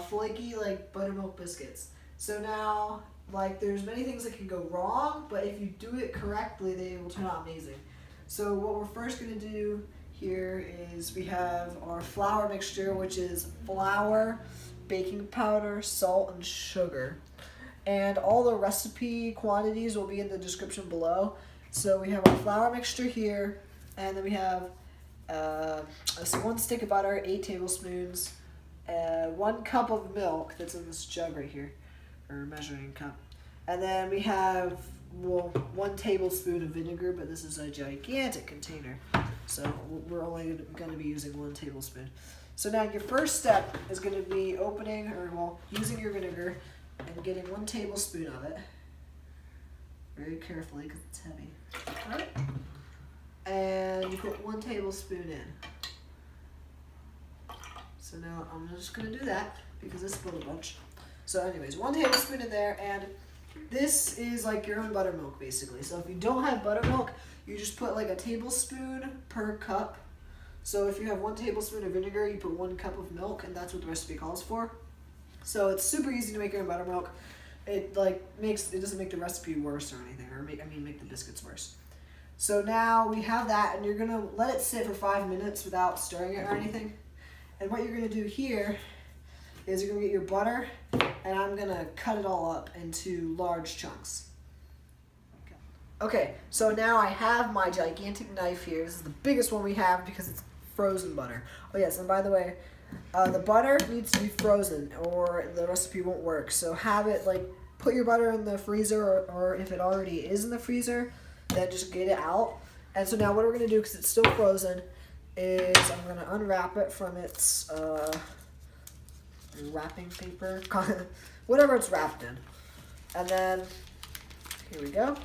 flaky like buttermilk biscuits. So now, like, there's many things that can go wrong, but if you do it correctly, they will turn out amazing. So what we're first gonna do here is we have our flour mixture, which is flour, baking powder, salt, and sugar. And all the recipe quantities will be in the description below. So we have our flour mixture here, and then we have 1 stick of butter, 8 tablespoons, 1 cup of milk that's in this jug right here, or measuring cup. And then we have, well, 1 tablespoon of vinegar, but this is a gigantic container, so we're only going to be using 1 tablespoon. So now your first step is going to be opening, or well, using your vinegar and getting 1 tablespoon of it, very carefully because it's heavy. All right. And you put 1 tablespoon in. So now I'm just going to do that because this spilled a bunch. So anyways, 1 tablespoon in there, and this is like your own buttermilk basically. So if you don't have buttermilk, you just put like a tablespoon per cup. So if you have 1 tablespoon of vinegar, you put 1 cup of milk, and that's what the recipe calls for. So it's super easy to make your own buttermilk. It doesn't make the recipe worse or anything, or make the biscuits worse. So now we have that, and you're gonna let it sit for 5 minutes without stirring it or anything. And what you're gonna do here is you're gonna get your butter, and I'm gonna cut it all up into large chunks. Okay, so now I have my gigantic knife here. This is the biggest one we have because it's frozen butter. Oh yes, and by the way, the butter needs to be frozen or the recipe won't work. So have it, like, put your butter in the freezer, or if it already is in the freezer, then just get it out. And so now what we're gonna do, because it's still frozen, is I'm gonna unwrap it from its wrapping paper, whatever it's wrapped in. And then, here we go.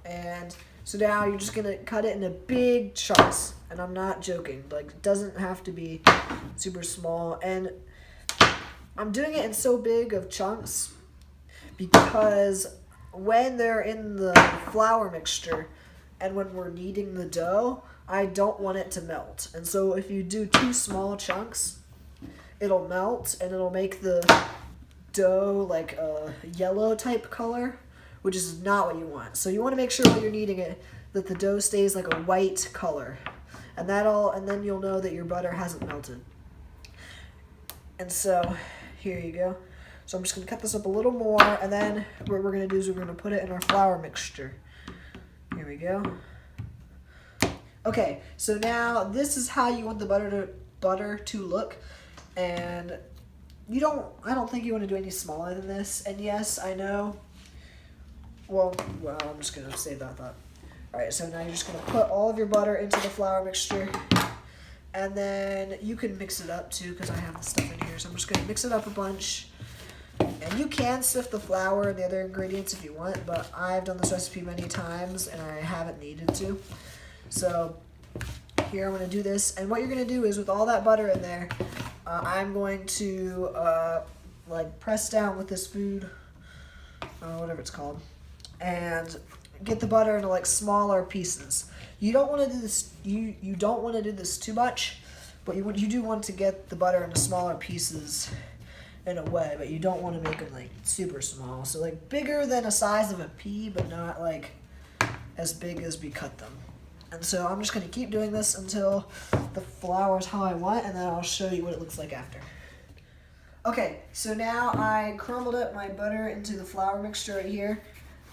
And so now you're just gonna cut it into big chunks. And I'm not joking, like, it doesn't have to be super small. And I'm doing it in so big of chunks because when they're in the flour mixture and when we're kneading the dough, I don't want it to melt. And so if you do too small chunks, it'll melt and it'll make the dough like a yellow type color, which is not what you want. So you want to make sure when you're kneading it that the dough stays like a white color. And then you'll know that your butter hasn't melted. And so here you go. So I'm just gonna cut this up a little more, and then what we're gonna do is we're gonna put it in our flour mixture. Here we go. Okay, so now this is how you want the butter to look, and I don't think you want to do any smaller than this. And yes, I know. Well, I'm just gonna save that thought. All right, so now you're just gonna put all of your butter into the flour mixture, and then you can mix it up too, because I have the stuff in here. So I'm just gonna mix it up a bunch. And you can sift the flour and the other ingredients if you want, but I've done this recipe many times and I haven't needed to. So here I'm going to do this, and what you're going to do is with all that butter in there, I'm going to like press down with this food, whatever it's called, and get the butter into like smaller pieces. You don't want to do this. You don't want to do this too much, but you do want to get the butter into smaller pieces in a way, but you don't want to make them like super small. So like bigger than a size of a pea, but not like as big as we cut them. And so I'm just going to keep doing this until the flour is how I want, and then I'll show you what it looks like after. Okay, so now I crumbled up my butter into the flour mixture right here,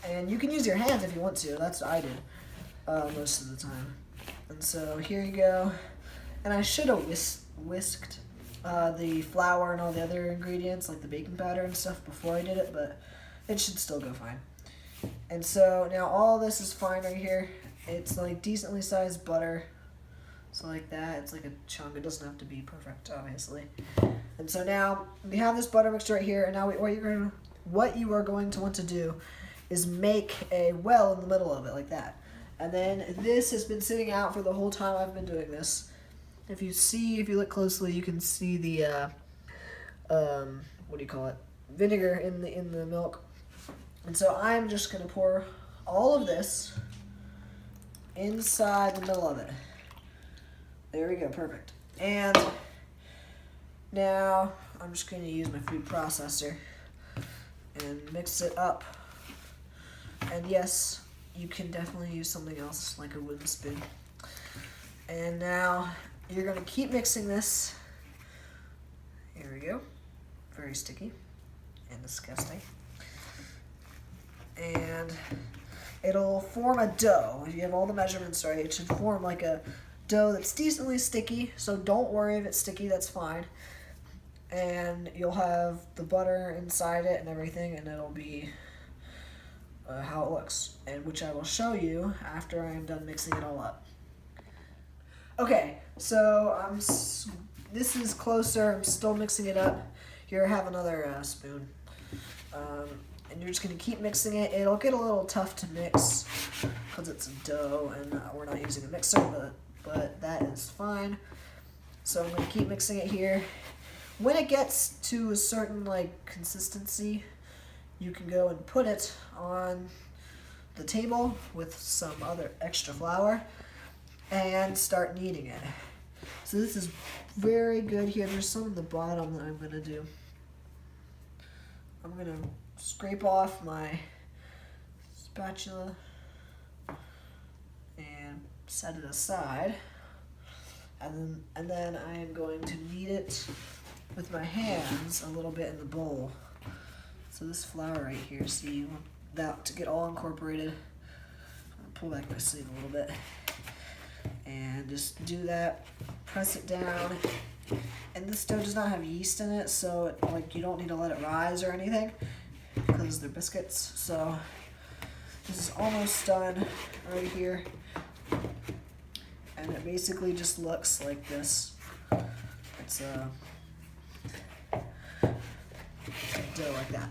and you can use your hands if you want to. That's what I did most of the time. And so here you go. And I should have whisked the flour and all the other ingredients, like the baking powder and stuff, before I did it, but it should still go fine. And so now all this is fine right here. It's like decently sized butter, so like that. It's like a chunk. It doesn't have to be perfect, obviously. And so now we have this butter mixture right here, and now what you are going to want to do is make a well in the middle of it like that. And then this has been sitting out for the whole time I've been doing this. If you look closely, you can see the vinegar in the milk. And so I'm just gonna pour all of this inside the middle of it. There we go, perfect. And Now, I'm just going to use my food processor and mix it up. And yes, you can definitely use something else like a wooden spoon. And now you're going to keep mixing this. Here we go. Very sticky and disgusting. And it'll form a dough. If you have all the measurements right, it should form like a dough that's decently sticky. So don't worry if it's sticky, that's fine. And you'll have the butter inside it and everything, and it'll be how it looks, and which I will show you after I am done mixing it all up. Okay, so this is closer. I'm still mixing it up. Here, I have another spoon, and you're just gonna keep mixing it. It'll get a little tough to mix because it's a dough, and we're not using a mixer, but that is fine. So I'm gonna keep mixing it here. When it gets to a certain like consistency, you can go and put it on the table with some other extra flour and start kneading it. So this is very good here. There's some at the bottom that I'm gonna do. I'm gonna scrape off my spatula and set it aside. And then I am going to knead it with my hands a little bit in the bowl. So this flour right here, see, you want that to get all incorporated. I'll pull back my sleeve a little bit. And just do that, press it down. And this dough does not have yeast in it, so you don't need to let it rise or anything because they're biscuits. So this is almost done right here. And it basically just looks like this. It's a dough like that.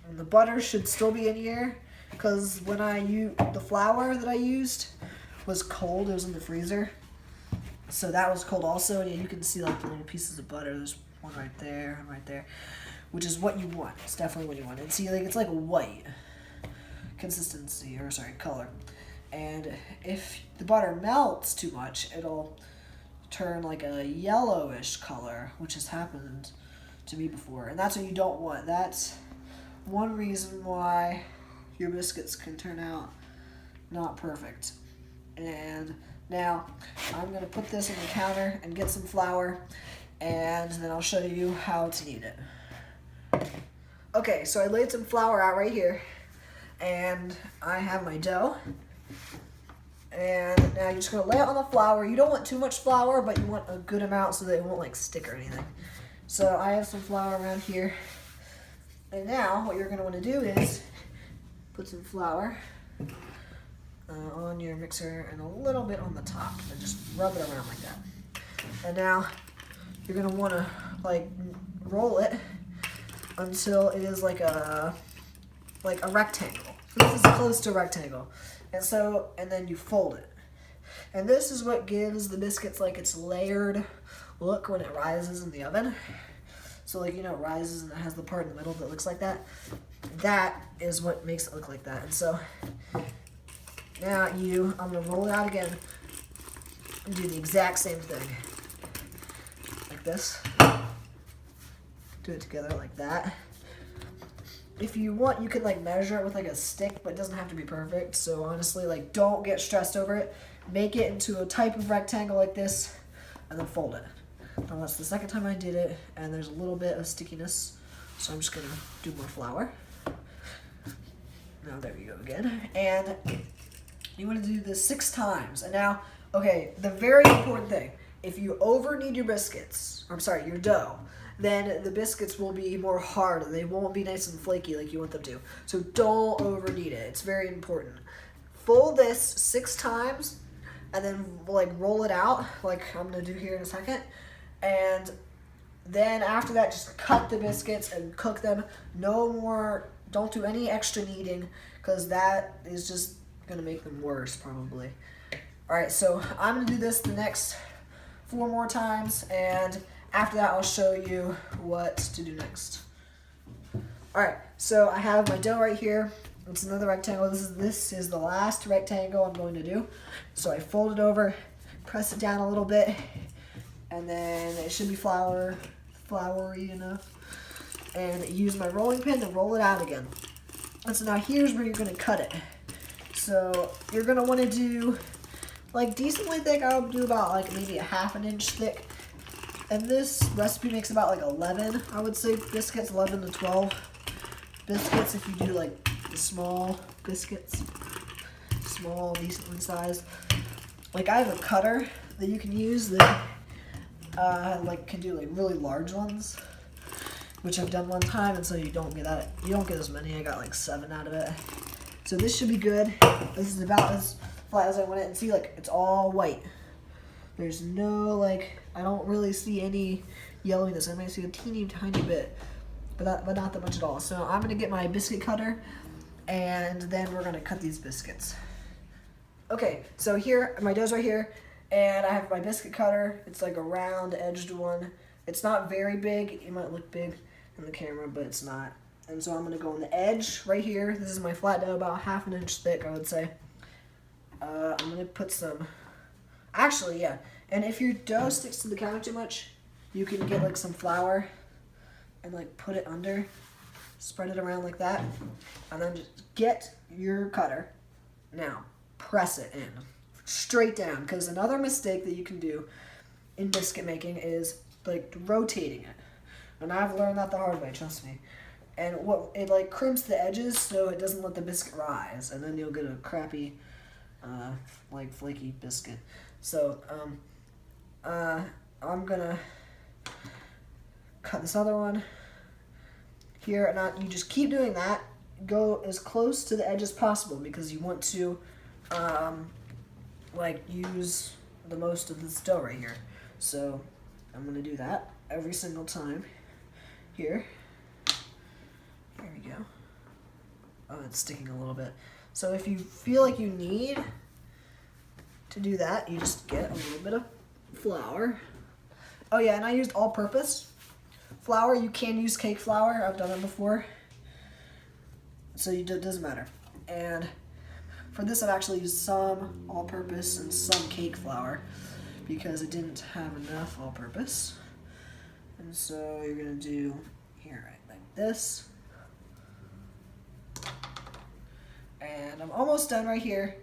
And the butter should still be in here because when the flour that I used was cold. It was in the freezer. So that was cold also. And you can see like the little pieces of butter. There's one right there and right there, which is what you want. It's definitely what you want. And see, like it's like a white consistency, or sorry, color. And if the butter melts too much, it'll turn like a yellowish color, which has happened to me before. And that's what you don't want. That's one reason why your biscuits can turn out not perfect. And now I'm going to put this on the counter and get some flour, and then I'll show you how to knead it. Okay, so I laid some flour out right here, and I have my dough. And now you're just going to lay it on the flour. You don't want too much flour, but you want a good amount so that it won't like stick or anything. So I have some flour around here. And now what you're going to want to do is put some flour on your mixer and a little bit on the top, and just rub it around like that. And now you're going to want to like roll it until it is like a rectangle. So this is close to a rectangle. And then you fold it. And this is what gives the biscuits like its layered look when it rises in the oven. So like, it rises and it has the part in the middle that looks like that. That is what makes it look like that. And so now I'm gonna roll it out again and do the exact same thing. Like this. Do it together like that. If you want, you could like measure it with like a stick, but it doesn't have to be perfect. So honestly, like don't get stressed over it. Make it into a type of rectangle like this, and then fold it. Now that's the second time I did it, and there's a little bit of stickiness. So I'm just gonna do more flour. Now there we go again. And you want to do this 6 times. And now, okay, the very important thing, if you over knead your biscuits, your dough, then the biscuits will be more hard. They won't be nice and flaky like you want them to. So don't over knead it. It's very important. Fold this 6 times and then like roll it out like I'm gonna do here in a second. And then after that, just cut the biscuits and cook them. No more, don't do any extra kneading because that is just gonna make them worse probably. All right, so I'm gonna do this the next 4 more times, and after that, I'll show you what to do next. All right, so I have my dough right here. It's another rectangle. This is the last rectangle I'm going to do. So I fold it over, press it down a little bit, and then it should be flour floury enough. And use my rolling pin to roll it out again. And so now here's where you're gonna cut it. So you're gonna wanna do like decently thick. I'll do about like maybe a ½ inch thick. And this recipe makes about like 11, I would say, biscuits, 11 to 12 biscuits if you do like the small biscuits, small, decently sized. Like I have a cutter that you can use that like can do like really large ones, which I've done one time, and so you don't get as many. I got like 7 out of it. So this should be good. This is about as flat as I want it, and see, like it's all white. There's no like, I don't really see any yellowiness. I might see a teeny tiny bit, but not that much at all. So I'm gonna get my biscuit cutter, and then we're gonna cut these biscuits. Okay, so here, my dough's right here, and I have my biscuit cutter. It's like a round edged one. It's not very big. It might look big in the camera, but it's not. And so I'm gonna go on the edge right here. This is my flat dough, about ½ inch thick, I would say. I'm gonna put some, actually, yeah. And if your dough sticks to the counter too much, you can get like some flour and like put it under, spread it around like that, and then just get your cutter. Now, press it in, straight down, because another mistake that you can do in biscuit making is like rotating it. And I've learned that the hard way, trust me. And what it like crimps the edges so it doesn't let the biscuit rise, and then you'll get a crappy, like flaky biscuit. So I'm gonna cut this other one here, and you just keep doing that. Go as close to the edge as possible because you want to like use the most of this dough right here. So I'm gonna do that every single time. Here we go. Oh, it's sticking a little bit. So if you feel like you need to do that, you just get a little bit of flour. Oh yeah, and I used all-purpose flour. You can use cake flour. I've done it before. So it doesn't matter. And for this, I've actually used some all-purpose and some cake flour because I didn't have enough all-purpose. And so you're gonna do here, right, like this. And I'm almost done right here.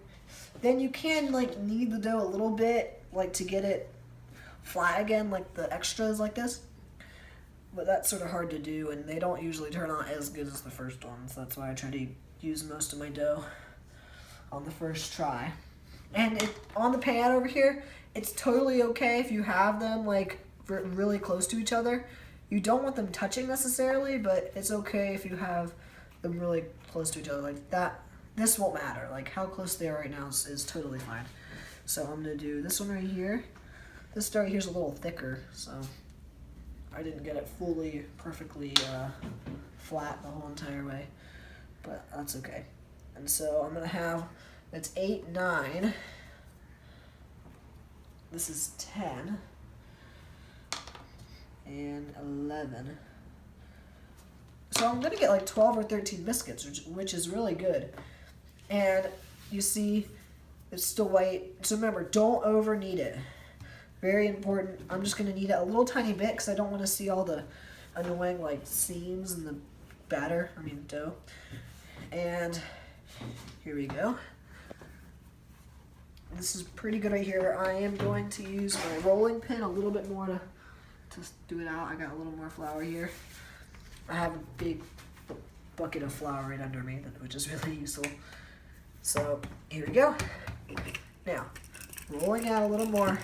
Then you can like knead the dough a little bit, like to get it flat again, like the extras like this. But that's sort of hard to do, and they don't usually turn out as good as the first ones. That's why I try to use most of my dough on the first try. And on the pan over here, it's totally okay if you have them like really close to each other. You don't want them touching necessarily, but it's okay if you have them really close to each other like that. This won't matter. Like how close they are right now is totally fine. So I'm gonna do this one right here. This dough right here is a little thicker, so I didn't get it fully, perfectly flat the whole entire way, but that's okay. And so I'm gonna have, it's 8, 9. This is 10 and 11. So I'm gonna get like 12 or 13 biscuits, which is really good. And you see, it's still white. So remember, don't over knead it. Very important. I'm just gonna knead it a little tiny bit because I don't want to see all the annoying like seams in the dough. And here we go. This is pretty good right here. I am going to use my rolling pin a little bit more to do it out. I got a little more flour here. I have a big bucket of flour right under me, which is really useful. So here we go. Now, rolling out a little more.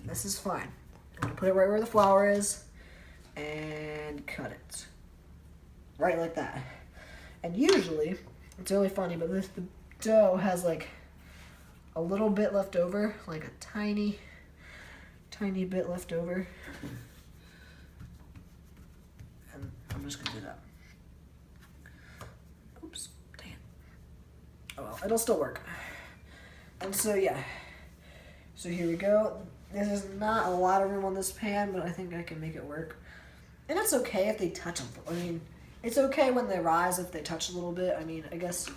This is fine. I'm gonna put it right where the flour is and cut it. Right like that. And usually, it's really funny, but the dough has like a little bit left over, like a tiny bit left over. And I'm just gonna do that. Oops, dang it. Oh well, it'll still work. And so yeah, so here we go. There's not a lot of room on this pan, but I think I can make it work. And it's okay if they touch them. I mean, it's okay when they rise if they touch a little bit. I mean, I guess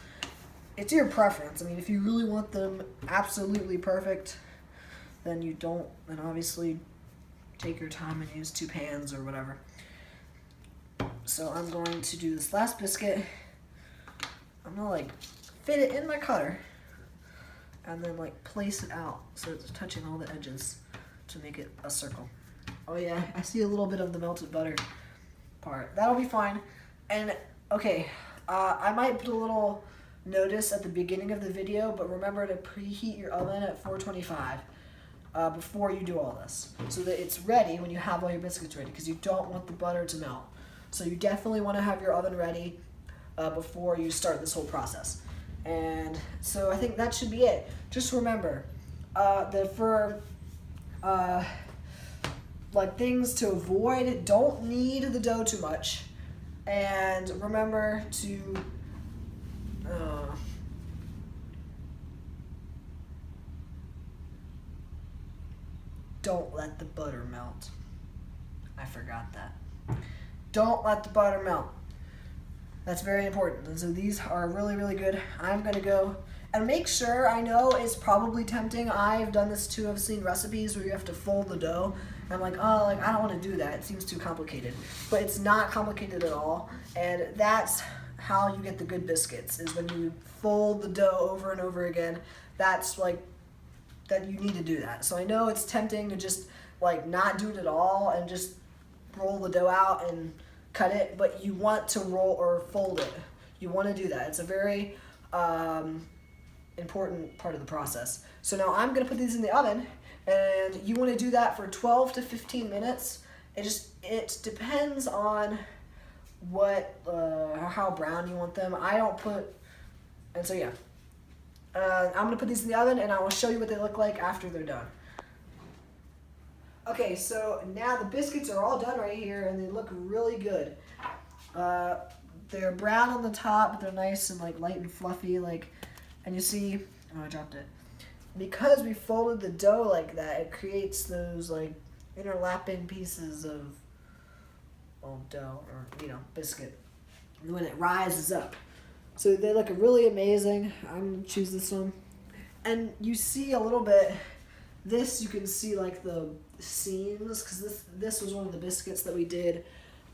it's your preference. I mean, if you really want them absolutely perfect, then you don't, then obviously take your time and use 2 pans or whatever. So I'm going to do this last biscuit. I'm gonna like fit it in my cutter and then like place it out so it's touching all the edges to make it a circle. Oh yeah, I see a little bit of the melted butter part. That'll be fine. And okay, I might put a little notice at the beginning of the video, but remember to preheat your oven at 425 before you do all this, so that it's ready when you have all your biscuits ready, because you don't want the butter to melt. So you definitely want to have your oven ready before you start this whole process. And so I think that should be it. Just remember that for like things to avoid, don't knead the dough too much, and remember to don't let the butter melt. I forgot that. Don't let the butter melt. That's very important. And so these are really, really good. I'm gonna go and make sure, I know it's probably tempting. I've done this too. I've seen recipes where you have to fold the dough. I'm like, oh, like I don't want to do that. It seems too complicated. But it's not complicated at all. And that's how you get the good biscuits, is when you fold the dough over and over again. That's like, that you need to do that. So I know it's tempting to just like not do it at all and just roll the dough out and cut it, but you want to roll or fold it. You want to do that. It's a very important part of the process. So now I'm going to put these in the oven, and you want to do that for 12 to 15 minutes. It depends on what how brown you want them. I don't put, and so yeah. I'm going to put these in the oven, and I will show you what they look like after they're done. Okay, so now the biscuits are all done right here, and they look really good. They're brown on the top, but they're nice and like light and fluffy, like, and you see, oh, I dropped it. Because we folded the dough like that, it creates those like interlapping pieces of dough, or biscuit, when it rises up. So they look really amazing. I'm gonna choose this one. And you see a little bit, this you can see like the seams, because this was one of the biscuits that we did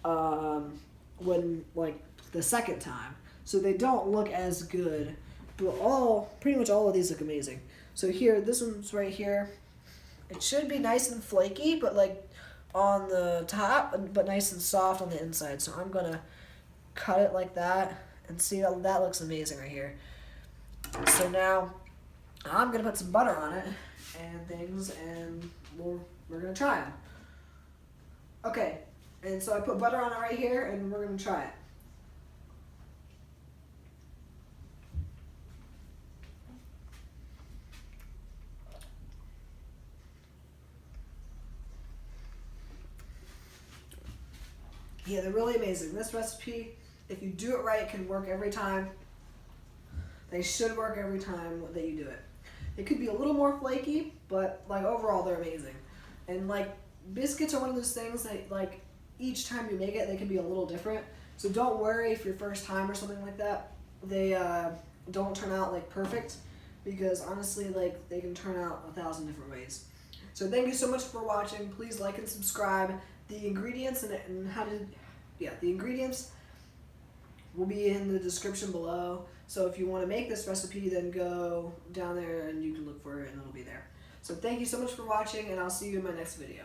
when like the second time. So they don't look as good, but pretty much all of these look amazing. So here, this one's right here. It should be nice and flaky, but like on the top, but nice and soft on the inside. So I'm gonna cut it like that. And see, that looks amazing right here. So now I'm gonna put some butter on it and things, and we're gonna try them. Okay, and so I put butter on it right here, and we're gonna try it. Yeah, they're really amazing. This recipe, if you do it right, can work every time. They should work every time that you do it. It could be a little more flaky, but like overall they're amazing. And like biscuits are one of those things that like each time you make it, they can be a little different. So don't worry if your first time or something like that, they don't turn out like perfect, because honestly, like they can turn out 1,000 different ways. So thank you so much for watching. Please like and subscribe. The ingredients the ingredients will be in the description below. So if you want to make this recipe, then go down there and you can look for it and it'll be there. So thank you so much for watching, and I'll see you in my next video.